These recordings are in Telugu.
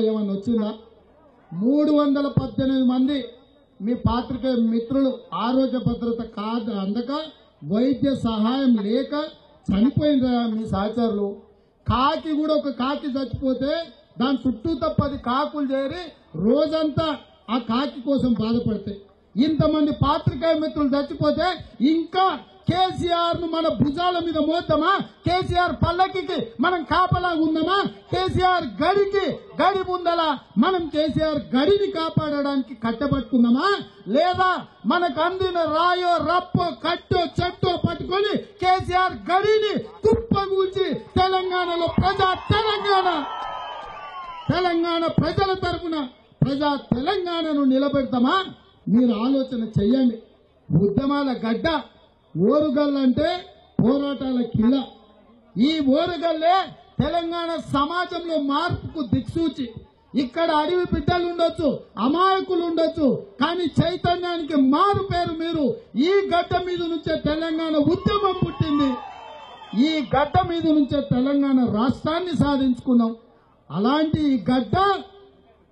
ఏమన్నా వచ్చిందా? 318 మంది మీ పాత్రికేయ మిత్రులు ఆరోగ్య భద్రత కార్డు అందక వైద్య సహాయం లేక చనిపోయిన మీ సహచరులు. కాకి కూడా ఒక కాకి చచ్చిపోతే దాని చుట్టూ 10 కాకులు చేరి రోజంతా ఆ కాకి కోసం బాధపడతాయి. ఇంతమంది పాత్రికేయ మిత్రులు చచ్చిపోతే ఇంకా కేసీఆర్ ను మన భుజాల మీద మోద్దామా? కేసీఆర్ పల్లకికి మనం కాపలాగా ఉందామా? కేసీఆర్ గడి ముందల మనం కేసీఆర్ గడిని కాపాడడానికి కట్టబట్టుకుందామా? లేదా మనకు అందిన రాయో రప్పో కట్టో చెట్టో పట్టుకొని కేసీఆర్ గడిని కుప్పగూల్చి తెలంగాణలో తెలంగాణ ప్రజల తరఫున ప్రజా తెలంగాణను నిలబెడతామా? మీరు ఆలోచన చెయ్యండి. ఉద్యమాల గడ్డ ఓరుగల్ అంటే పోరాటాల కిల్ల. ఈ ఓరుగల్లే తెలంగాణ సమాజంలో మార్పుకు దిక్సూచి. ఇక్కడ అడవి బిడ్డలు ఉండొచ్చు, అమాయకులు ఉండొచ్చు, కానీ చైతన్యానికి మారు పేరు మీరు. ఈ గడ్డ మీద నుంచే తెలంగాణ ఉద్యమం పుట్టింది. ఈ గడ్డ మీద నుంచే తెలంగాణ రాష్ట్రాన్ని సాధించుకున్నాం. అలాంటి ఈ గడ్డ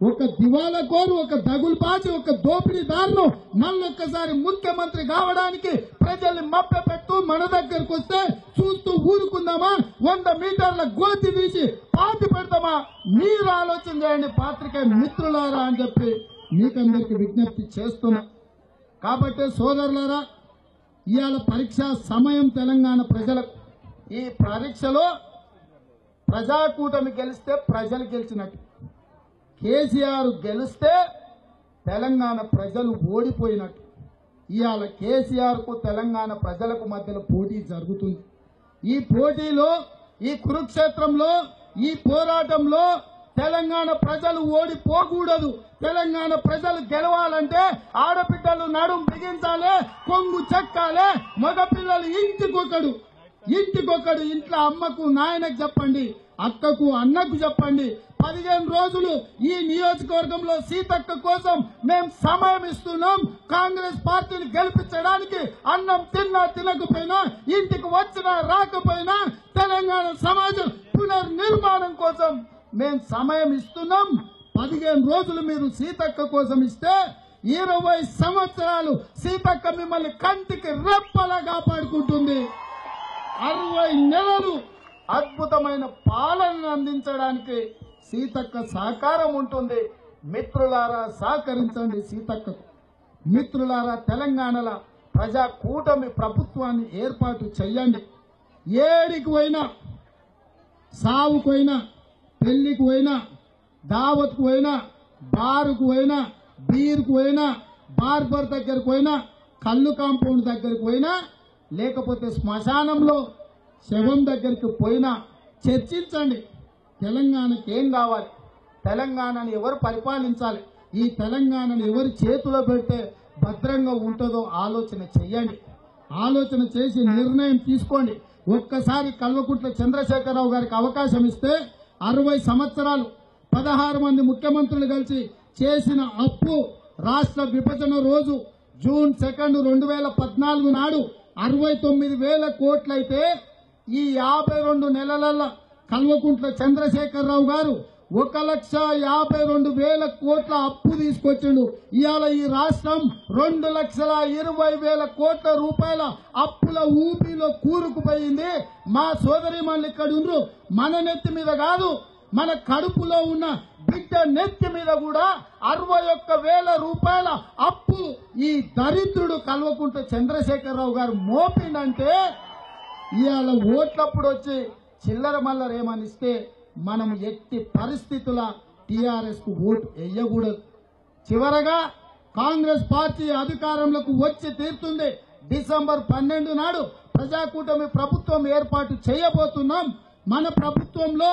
ఒక దివాలకోరు, ఒక దగులుబాజి, ఒక దోపిడీదారును మళ్ళొక్కసారి ముఖ్యమంత్రి కావడానికి ప్రజల్ని మభ్యపెట్టు మన దగ్గరకు వస్తే చూస్తూ ఊరుకుందామా? 100 మీటర్ల గోతి తీసి పాతి పెడతామా? మీరు ఆలోచన చేయండి పాత్రికేయ మిత్రులారా అని చెప్పి మీకందరికి విజ్ఞప్తి చేస్తున్నా. కాబట్టి సోదరులారా, ఇవాళ పరీక్షా సమయం తెలంగాణ ప్రజలకు. ఈ పరీక్షలో ప్రజాకూటమి గెలిస్తే ప్రజలు గెలిచినట్టు, కేసీఆర్ గెలిస్తే తెలంగాణ ప్రజలు ఓడిపోయినట్టు. ఇవాళ కేసీఆర్ కు తెలంగాణ ప్రజలకు మధ్యలో పోటీ జరుగుతుంది. ఈ పోటీలో, ఈ కురుక్షేత్రంలో, ఈ పోరాటంలో తెలంగాణ ప్రజలు ఓడిపోకూడదు. తెలంగాణ ప్రజలు గెలవాలంటే ఆడబిడ్డలు నడుం బిగించాలి, కొంగు చెక్కాలి. మగపిల్లలు ఇంటికొకడు ఇంట్లో అమ్మకు నాయనకు చెప్పండి, అక్కకు అన్నకు చెప్పండి. 15 రోజులు ఈ నియోజకవర్గంలో సీతక్క కోసం మేము సమయం ఇస్తున్నాం. కాంగ్రెస్ పార్టీని గెలిపించడానికి అన్నం తిన్నా తినకపోయినా, ఇంటికి వచ్చినా రాకపోయినా తెలంగాణ సమాజం పునర్నిర్మాణం కోసం మేము సమయం ఇస్తున్నాం. 15 రోజులు మీరు సీతక్క కోసం ఇస్తే 20 సంవత్సరాలు సీతక్క మిమ్మల్ని కంటికి రెప్పలా కాపాడుకుంటుంది. 60 నెలలు అద్భుతమైన పాలనను అందించడానికి సీతక్క సహకారం ఉంటుంది. మిత్రులారా, సహకరించండి సీతక్కకు. మిత్రులారా, తెలంగాణలో ప్రజా కూటమి ప్రభుత్వాన్ని ఏర్పాటు చెయ్యండి. ఏడికి పోయినా, సావుకు పోయినా, పెళ్లికి పోయినా, దావత్కు పోయినా, బారుకు పోయినా, బీరుకు పోయినా, బార్బర్ దగ్గరకు పోయినా, కళ్ళు కాంపౌండ్ దగ్గరకు పోయినా, లేకపోతే శ్మశానంలో శవం దగ్గరికి పోయినా చర్చించండి. తెలంగాణకి ఏం కావాలి, తెలంగాణను ఎవరు పరిపాలించాలి, ఈ తెలంగాణను ఎవరి చేతిలో పెడితే భద్రంగా ఉంటుందో ఆలోచన చెయ్యండి. ఆలోచన చేసి నిర్ణయం తీసుకోండి. ఒక్కసారి కల్వకుంట్ల చంద్రశేఖరరావు గారికి అవకాశం ఇస్తే 60 సంవత్సరాలు 16 మంది ముఖ్యమంత్రులు కలిసి చేసిన అప్పు రాష్ట్ర విభజన రోజు జూన్ 2, 2014 నాడు 69,000 కోట్లయితే ఈ 52 నెలల కల్వకుంట్ల చంద్రశేఖరరావు గారు 1,52,000 కోట్ల అప్పు తీసుకొచ్చిండు. ఇవాళ ఈ రాష్ట్రం 2,20,000 కోట్ల రూపాయల అప్పుల ఊపిలో కూరుకుపోయింది. మా సోదరిమణులు ఇక్కడ ఉండ్రు. మన నెత్తి మీద కాదు, మన కడుపులో ఉన్న బిడ్డ నెత్తి మీద కూడా 61,000 రూపాయల అప్పు ఈ దరిద్రుడు కల్వకుంట్ల చంద్రశేఖరరావు గారు మోపిండంటే ఇవాళ ఓట్లప్పుడు వచ్చి చిల్లర మల్లర ఏమనిస్తే మనం ఎట్టి పరిస్థితుల టీఆర్ఎస్ కు ఓటు వేయకూడదు. చివరగా కాంగ్రెస్ పార్టీ అధికారంలోకి వచ్చి తీరుతుంది. డిసెంబర్ 12 నాడు ప్రజాకూటమి ప్రభుత్వం ఏర్పాటు చేయబోతున్నాం. మన ప్రభుత్వంలో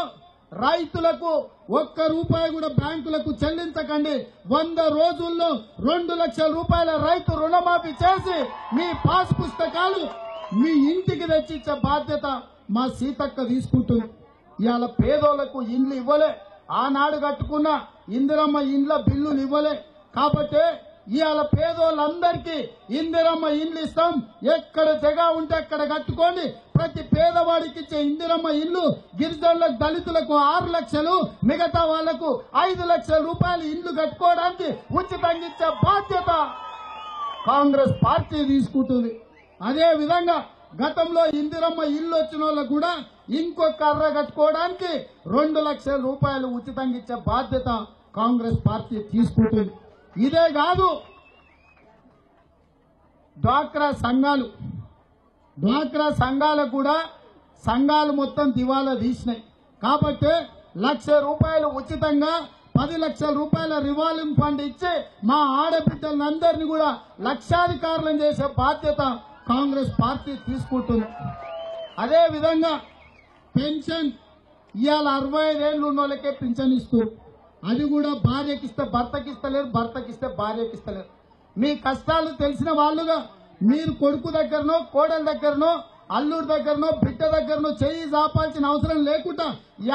రైతులకు 1 రూపాయి కూడా బ్యాంకులకు చెల్లించకండి. 100 రోజుల్లో 2 లక్షల రూపాయల రైతు రుణమాఫీ చేసి మీ పాస్ పుస్తకాలు మీ ఇంటికి తెచ్చిచ్చే బాధ్యత మా సీతక్క తీసుకుంటుంది. ఇవాళ పేదోళ్లకు ఇండ్లు ఇవ్వలే, ఆనాడు కట్టుకున్న ఇందిరమ్మ ఇండ్ల బిల్లులు ఇవ్వలే. కాబట్టి ఇవాళ పేదోళ్ళందరికీ ఇందిరమ్మ ఇండ్లు ఇస్తాం, ఎక్కడ జగ ఉంటే అక్కడ కట్టుకోండి. ప్రతి పేదవాడికి ఇచ్చే ఇందిరమ్మ ఇల్లు గిరిజనులకు దళితులకు 6 లక్షలు, మిగతా వాళ్లకు 5 లక్షల రూపాయలు ఇండ్లు కట్టుకోవడానికి ఉచితంగా ఇచ్చే బాధ్యత కాంగ్రెస్ పార్టీ తీసుకుంటుంది. అదే విధంగా గతంలో ఇందిరమ్మ ఇల్లు వచ్చిన వాళ్ళకు కూడా ఇంకో కర్ర కట్టుకోవడానికి 2 లక్షల రూపాయలు ఉచితంగా ఇచ్చే బాధ్యత కాంగ్రెస్ పార్టీ తీసుకుంటుంది. ఇదే కాదు, డ్వాక్రా సంఘాలు కూడా సంఘాలు మొత్తం దివాలా తీసినాయి. కాబట్టి 1 లక్ష రూపాయలు ఉచితంగా 10 లక్షల రూపాయల రివాల్వింగ్ ఫండ్ ఇచ్చి మా ఆడబిడ్డలందరినీ కూడా లక్షాధికారులను చేసే బాధ్యత కాంగ్రెస్ పార్టీ తీసుకుంటుంది. అదే విధంగా పెన్షన్ ఇవాళ 65 ఏళ్ళు ఉన్న వాళ్ళకే పింఛన్ ఇస్తారు. అది కూడా భార్యకిస్తే భర్తకిస్తలేరు, భర్తకిస్తే భార్యకిస్తలేరు. మీ కష్టాలు తెలిసిన వాళ్ళుగా మీరు కొడుకు దగ్గరనో, కోడల దగ్గరనో, అల్లుడి దగ్గరనో, బిడ్డ దగ్గరనో చెయ్యి జాపాల్సిన అవసరం లేకుండా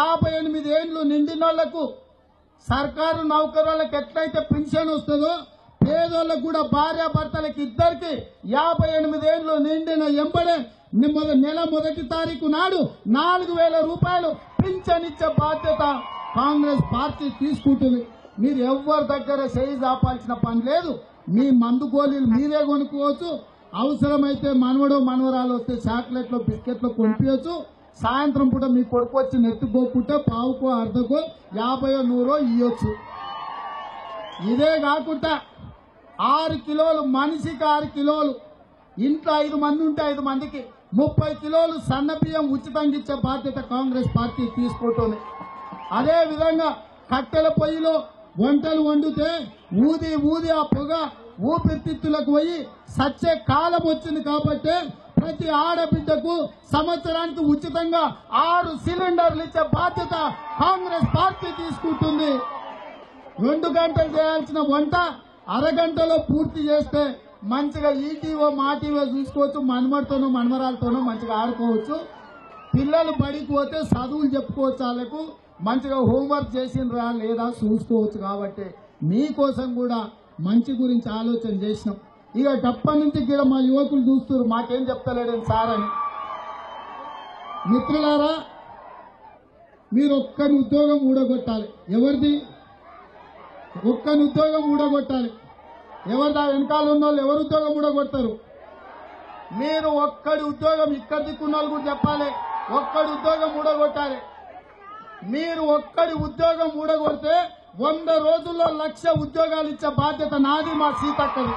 58 ఏళ్లు నిండిన వాళ్లకు సర్కారు నౌకరులకు ఎట్లయితే పెన్షన్ వస్తుందో పేదోళ్లకు కూడా భార్యాభర్తలకు ఇద్దరికి 58 ఏళ్లు నిండిన ఎంబడే నెల 1వ తారీఖు నాడు 4000 రూపాయలు పింఛన్ ఇచ్చే బాధ్యత కాంగ్రెస్ పార్టీ తీసుకుంటుంది. మీరు ఎవరి దగ్గర చేయి జాపాల్సిన పని లేదు. మీ మందు గోళీలు మీరే కొనుక్కోవచ్చు. అవసరమైతే మనవడో మనవరాలు వస్తే చాక్లెట్లు బిస్కెట్లు కొనిపించచ్చు. సాయంత్రం పూట మీ కొడుకు వచ్చి నెత్తుకోకుంటే పావుకో అర్ధకో 50 100 ఇవ్వచ్చు. ఇదే కాకుండా 6 కిలోలు మనిషికి 6 కిలోలు, ఇంట్లో 5 మంది ఉంటే 5 మందికి 30 కిలోలు సన్న బియ్యం ఉచితంగా ఇచ్చే బాధ్యత కాంగ్రెస్ పార్టీ తీసుకుంటుంది. అదే విధంగా కట్టెల పొయ్యిలో వంటలు వండితే ఊది ఆ పొగ ఊపిరితిత్తులకు పోయి సచ్చే కాలం వచ్చింది. కాబట్టి ప్రతి ఆడబిడ్డకు సంవత్సరానికి ఉచితంగా 6 సిలిండర్లు ఇచ్చే బాధ్యత కాంగ్రెస్ పార్టీ తీసుకుంటుంది. 2 గంటలు చేయాల్సిన వంట అరగంటలో పూర్తి చేస్తే మంచిగా ఈటీవో మాటీవో చూసుకోవచ్చు. మనమడితోనో మనమరాలతోనో మంచిగా ఆడుకోవచ్చు. పిల్లలు బడికి పోతే చదువులు చెప్పుకోవచ్చు. వాళ్ళకు మంచిగా హోంవర్క్ చేసిండ్రా లేదా చూసుకోవచ్చు. కాబట్టి మీకోసం కూడా మంచి గురించి ఆలోచన చేసినాం. ఇక డప్ప నుంచి కూడా మా యువకులు చూస్తున్నారు, మాకేం చెప్తలేడని సార్ అని. మిత్రులారా, మీరు ఒక్కరి ఉద్యోగం ఊడగొట్టాలి. ఎవరిది? ఒక్కరి ఉద్యోగం ఊడగొట్టాలి. ఎవరిదా? వెనకాల ఉన్న వాళ్ళు ఎవరు ఉద్యోగం ఊడగొడతారు? మీరు ఒక్కడి ఉద్యోగం, ఇక్కడ దిక్కున్న వాళ్ళు కూడా చెప్పాలి, ఒక్కడి ఉద్యోగం ఊడగొట్టాలి. మీరు ఒక్కడి ఉద్యోగం ఊడగొడితే 100 రోజుల్లో 1,00,000 ఉద్యోగాలు ఇచ్చే బాధ్యత నాది, మా సీతక్కది.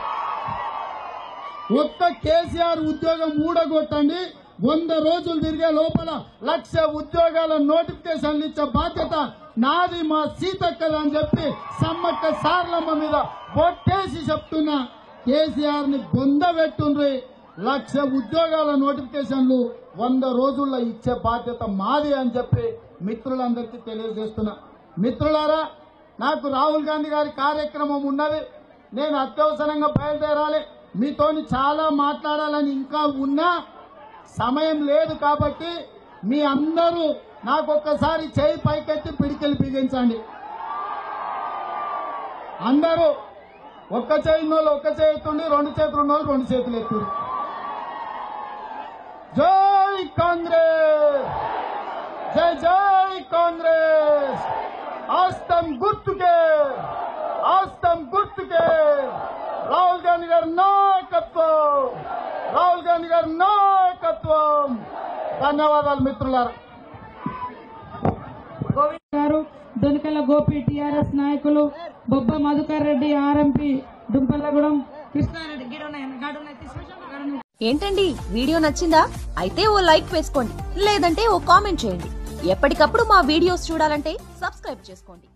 ఒక్క కేసీఆర్ ఉద్యోగం ఊడగొట్టండి, 100 రోజులు తిరిగే లోపల 1,00,000 ఉద్యోగాల నోటిఫికేషన్లు ఇచ్చే బాధ్యత నాది, మా సీతక్కది అని చెప్పి సమ్మక్క సార్లమ్మ మీద బొట్టేసి చెప్తున్నా. కేసీఆర్ ని బొందబెట్టుండ్రి. 1,00,000 ఉద్యోగాల నోటిఫికేషన్లు 100 రోజుల్లో ఇచ్చే బాధ్యత మాది అని చెప్పి మిత్రులందరికీ తెలియజేస్తున్నా. మిత్రులారా, నాకు రాహుల్ గాంధీ గారి కార్యక్రమం ఉన్నది. నేను అత్యవసరంగా బయలుదేరాలి. మీతోని చాలా మాట్లాడాలని ఇంకా ఉన్నా సమయం లేదు. కాబట్టి మీ అందరూ నాకు ఒక్కసారి చేయి పైకెత్తి పిడికిలు బిగించండి. అందరూ ఒక్క చేయి ఉన్నోళ్ళు ఒక్క చేయి ఎత్తుండి, 2 చేతులు ఉన్నోళ్ళు 2 చేతులు ఎత్తుండి. జై కాంగ్రెస్, జై జై కాంగ్రెస్. ఆస్తం గుర్తుకే, ఆస్తం గుర్తుకే. రాహుల్ గాంధీ గారి నాయకత్వం, రాహుల్ గాంధీ గారి నాయకత్వం. ధన్యవాదాలు మిత్రులారా. గోవింద్ గారు, దొనకల గోపి టీఆర్ఎస్ నాయకులు, బొబ్బ మధుకర్ రెడ్డి ఆర్ఎంపీ, దుంపల్లగూడెం కృష్ణారెడ్డి. ఏంటండి, వీడియో నచ్చిందా? అయితే ఓ లైక్ వేసుకోండి, లేదంటే ఓ కామెంట్ చేయండి. ఎప్పటికప్పుడు మా వీడియోస్ చూడాలంటే సబ్స్క్రైబ్ చేసుకోండి.